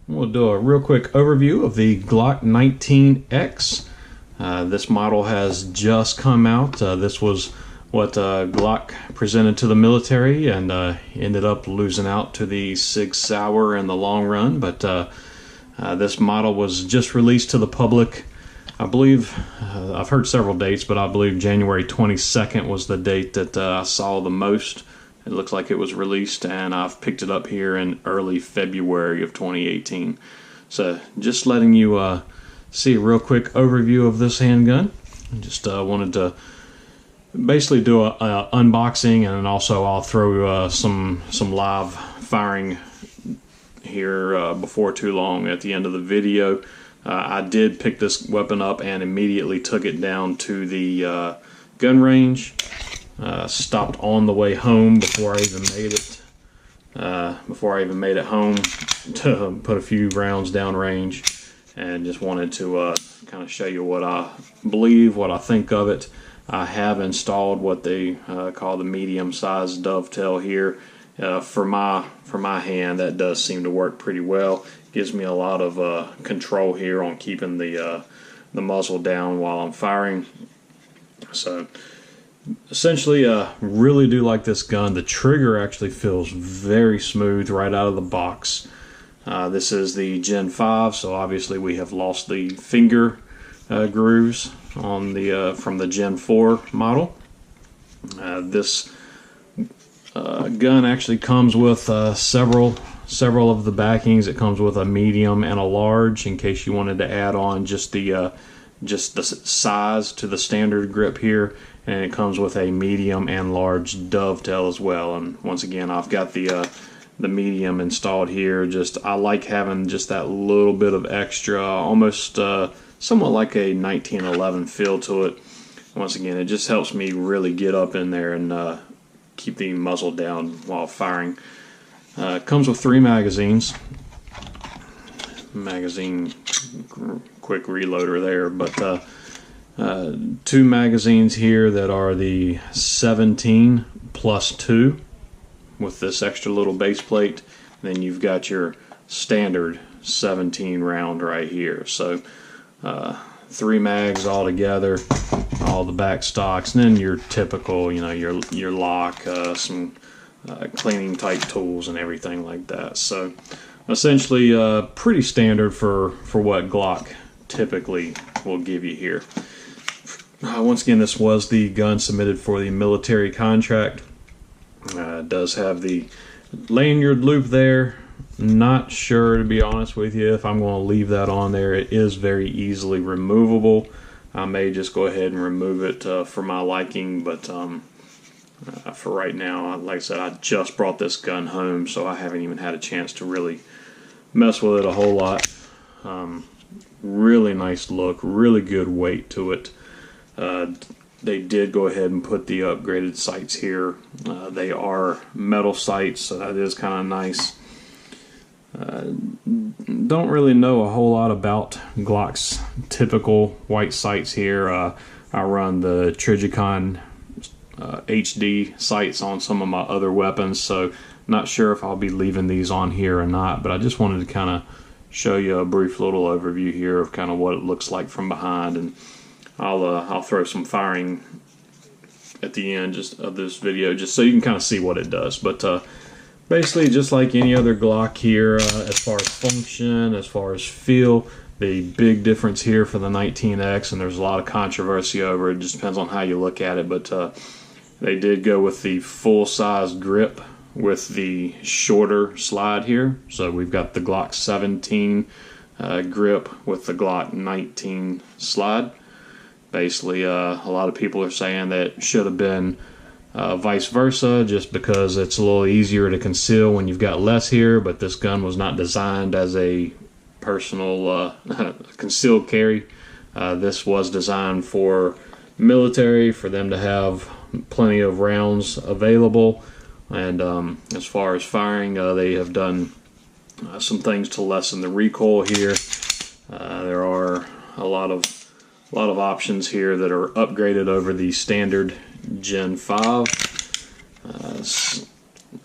We'll do a real quick overview of the Glock 19X. This model has just come out. This was what Glock presented to the military and ended up losing out to the Sig Sauer in the long run. But this model was just released to the public. I believe, I've heard several dates, but I believe January 22nd was the date that I saw the most. It looks like it was released, and I've picked it up here in early February of 2018. So just letting you see a real quick overview of this handgun. Just wanted to basically do a unboxing, and also I'll throw some live firing here before too long at the end of the video. I did pick this weapon up and immediately took it down to the gun range. Stopped on the way home before I even made it. Home to put a few rounds down range, and just wanted to kind of show you what I believe, what I think of it. I have installed what they call the medium-sized dovetail here. For my hand, that does seem to work pretty well. Gives me a lot of control here on keeping the muzzle down while I'm firing. So essentially, really do like this gun. The trigger actually feels very smooth right out of the box. This is the Gen 5, so obviously we have lost the finger grooves on the from the Gen 4 model. This gun actually comes with several of the backings. It comes with a medium and a large, in case you wanted to add on just the size to the standard grip here. And it comes with a medium and large dovetail as well. And once again, I've got the medium installed here. I like having just that little bit of extra, almost somewhat like a 1911 feel to it. Once again, it just helps me really get up in there and keep the muzzle down while firing. It comes with 3 magazines. Magazine quick reloader there, but 2 magazines here that are the 17 plus 2 with this extra little base plate. And then you've got your standard 17 round right here. So 3 mags all together, all the back stocks, and then your typical, your lock, some cleaning type tools and everything like that. So essentially pretty standard for what Glock typically will give you here. Once again, this was the gun submitted for the military contract. It does have the lanyard loop there. Not sure, to be honest with you, if I'm going to leave that on there. It is very easily removable. I may just go ahead and remove it for my liking, but for right now, like I said, I just brought this gun home, so I haven't even had a chance to really mess with it a whole lot. Really nice look, really good weight to it. They did go ahead and put the upgraded sights here. They are metal sights, so that is kind of nice. Don't really know a whole lot about Glock's typical white sights here. I run the Trigicon HD sights on some of my other weapons, so not sure if I'll be leaving these on here or not, but I just wanted to kind of show you a brief little overview here of kind of what it looks like from behind. And I'll throw some firing at the end just of this video, just so you can kind of see what it does. But basically, just like any other Glock here, as far as function, as far as feel, the big difference here for the 19X, and there's a lot of controversy over it, just depends on how you look at it, but they did go with the full-size grip with the shorter slide here. So we've got the Glock 17 grip with the Glock 19 slide. Basically, a lot of people are saying that it should have been vice versa, just because it's a little easier to conceal when you've got less here, but this gun was not designed as a personal concealed carry. This was designed for military, for them to have plenty of rounds available. And as far as firing, they have done some things to lessen the recoil here. There are a lot of options here that are upgraded over the standard Gen 5.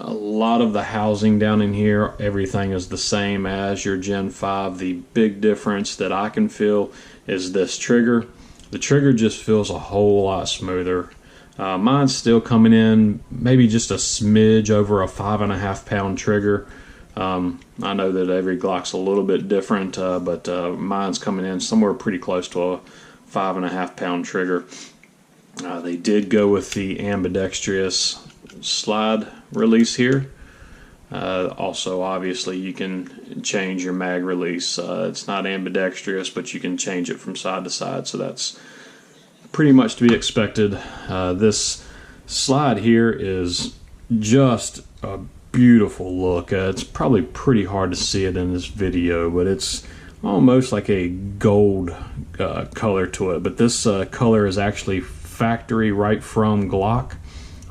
A lot of the housing down in here, everything is the same as your Gen 5. The big difference that I can feel is this trigger. The trigger just feels a whole lot smoother. Mine's still coming in maybe just a smidge over a 5.5 pound trigger. I know that every Glock's a little bit different, but mine's coming in somewhere pretty close to a 5.5 pound trigger. They did go with the ambidextrous slide release here. Also, obviously, you can change your mag release. It's not ambidextrous, but you can change it from side to side, so that's pretty much to be expected. This slide here is just a beautiful look. It's probably pretty hard to see it in this video, but it's almost like a gold color to it. But this color is actually factory right from Glock,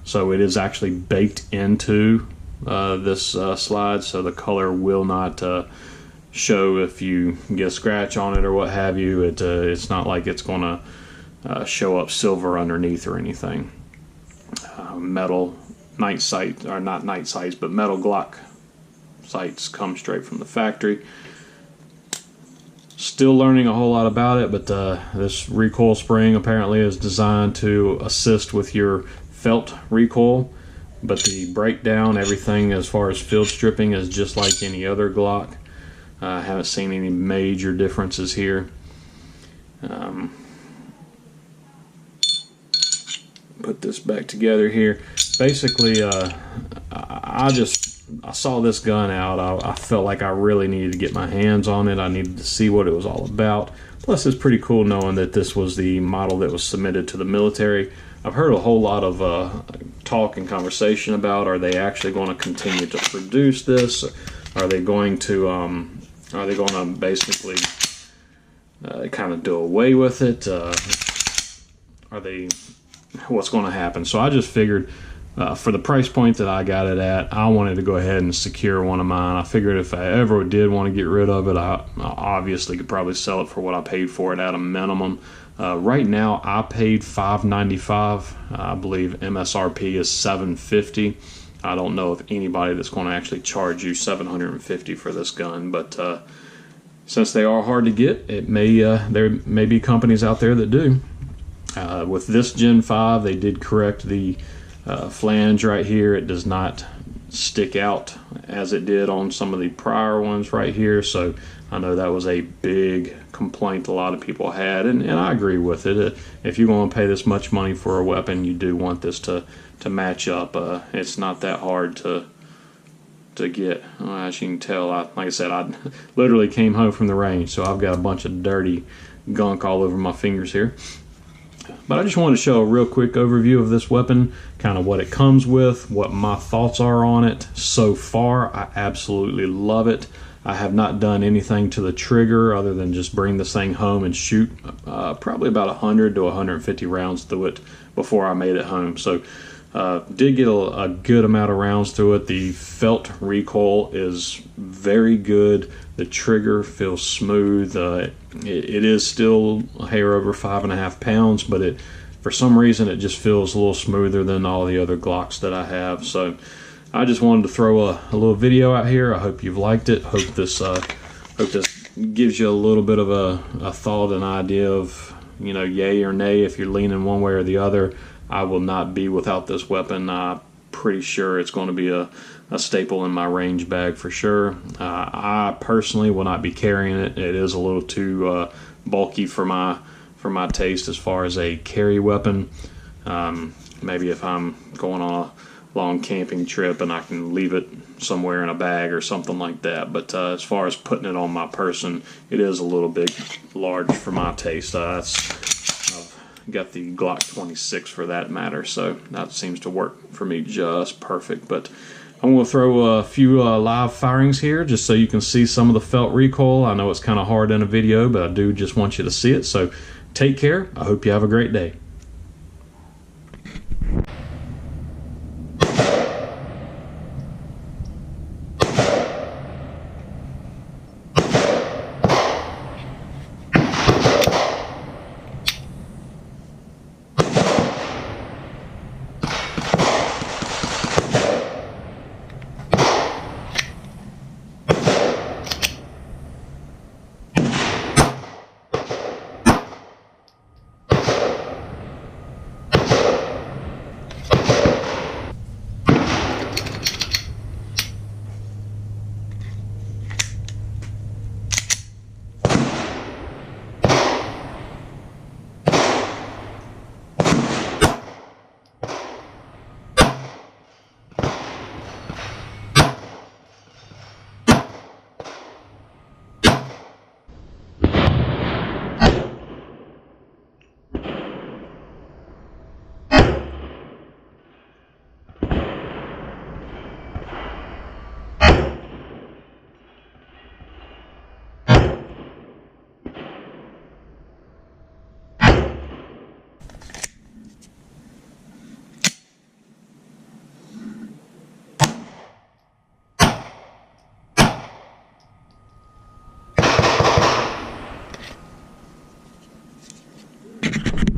so it is actually baked into this slide, so the color will not show if you get a scratch on it or what have you. It's not like it's going to show up silver underneath or anything. Metal night sight, or not night sights, but metal Glock sights come straight from the factory. Still learning a whole lot about it, but this recoil spring apparently is designed to assist with your felt recoil, but the breakdown, everything as far as field stripping is just like any other Glock. I haven't seen any major differences here. Put this back together here. Basically, I saw this gun out. I felt like I really needed to get my hands on it. I needed to see what it was all about. Plus, it's pretty cool knowing that this was the model that was submitted to the military. I've heard a whole lot of talk and conversation about, are they actually going to continue to produce this? Are they going to basically kind of do away with it? What's going to happen? So I just figured, for the price point that I got it at, I wanted to go ahead and secure one of mine. I figured if I ever did want to get rid of it, I obviously could probably sell it for what I paid for it at a minimum. Right now, I paid $595. I believe MSRP is $750. I don't know of anybody that's going to actually charge you $750 for this gun, but since they are hard to get, there may be companies out there that do. With this Gen 5, they did correct the flange right here. It does not stick out as it did on some of the prior ones right here, so I know that was a big complaint a lot of people had, and I agree with it. If you're going to pay this much money for a weapon, you do want this to match up. It's not that hard to get. As you can tell, like I said, I literally came home from the range, so I've got a bunch of dirty gunk all over my fingers here. But I just wanted to show a real quick overview of this weapon, kind of what it comes with, what my thoughts are on it. So far, I absolutely love it. I have not done anything to the trigger other than just bring this thing home and shoot probably about 100 to 150 rounds through it before I made it home. So did get a good amount of rounds through it. The felt recoil is very good. The trigger feels smooth. It is still a hair over 5.5 pounds, but for some reason it just feels a little smoother than all the other Glocks that I have. So I just wanted to throw a little video out here. I hope you've liked it. Hope this gives you a little bit of a thought, an idea of, yay or nay if you're leaning one way or the other. I will not be without this weapon. I'm pretty sure it's going to be a staple in my range bag for sure. I personally will not be carrying it. It is a little too bulky for my taste as far as a carry weapon. Maybe if I'm going on a long camping trip and I can leave it somewhere in a bag or something like that. But as far as putting it on my person, it is a little bit large for my taste. I've got the Glock 26 for that matter, so that seems to work for me just perfect. But I'm going to throw a few live firings here just so you can see some of the felt recoil. I know it's kind of hard in a video, but I do just want you to see it. So take care. I hope you have a great day.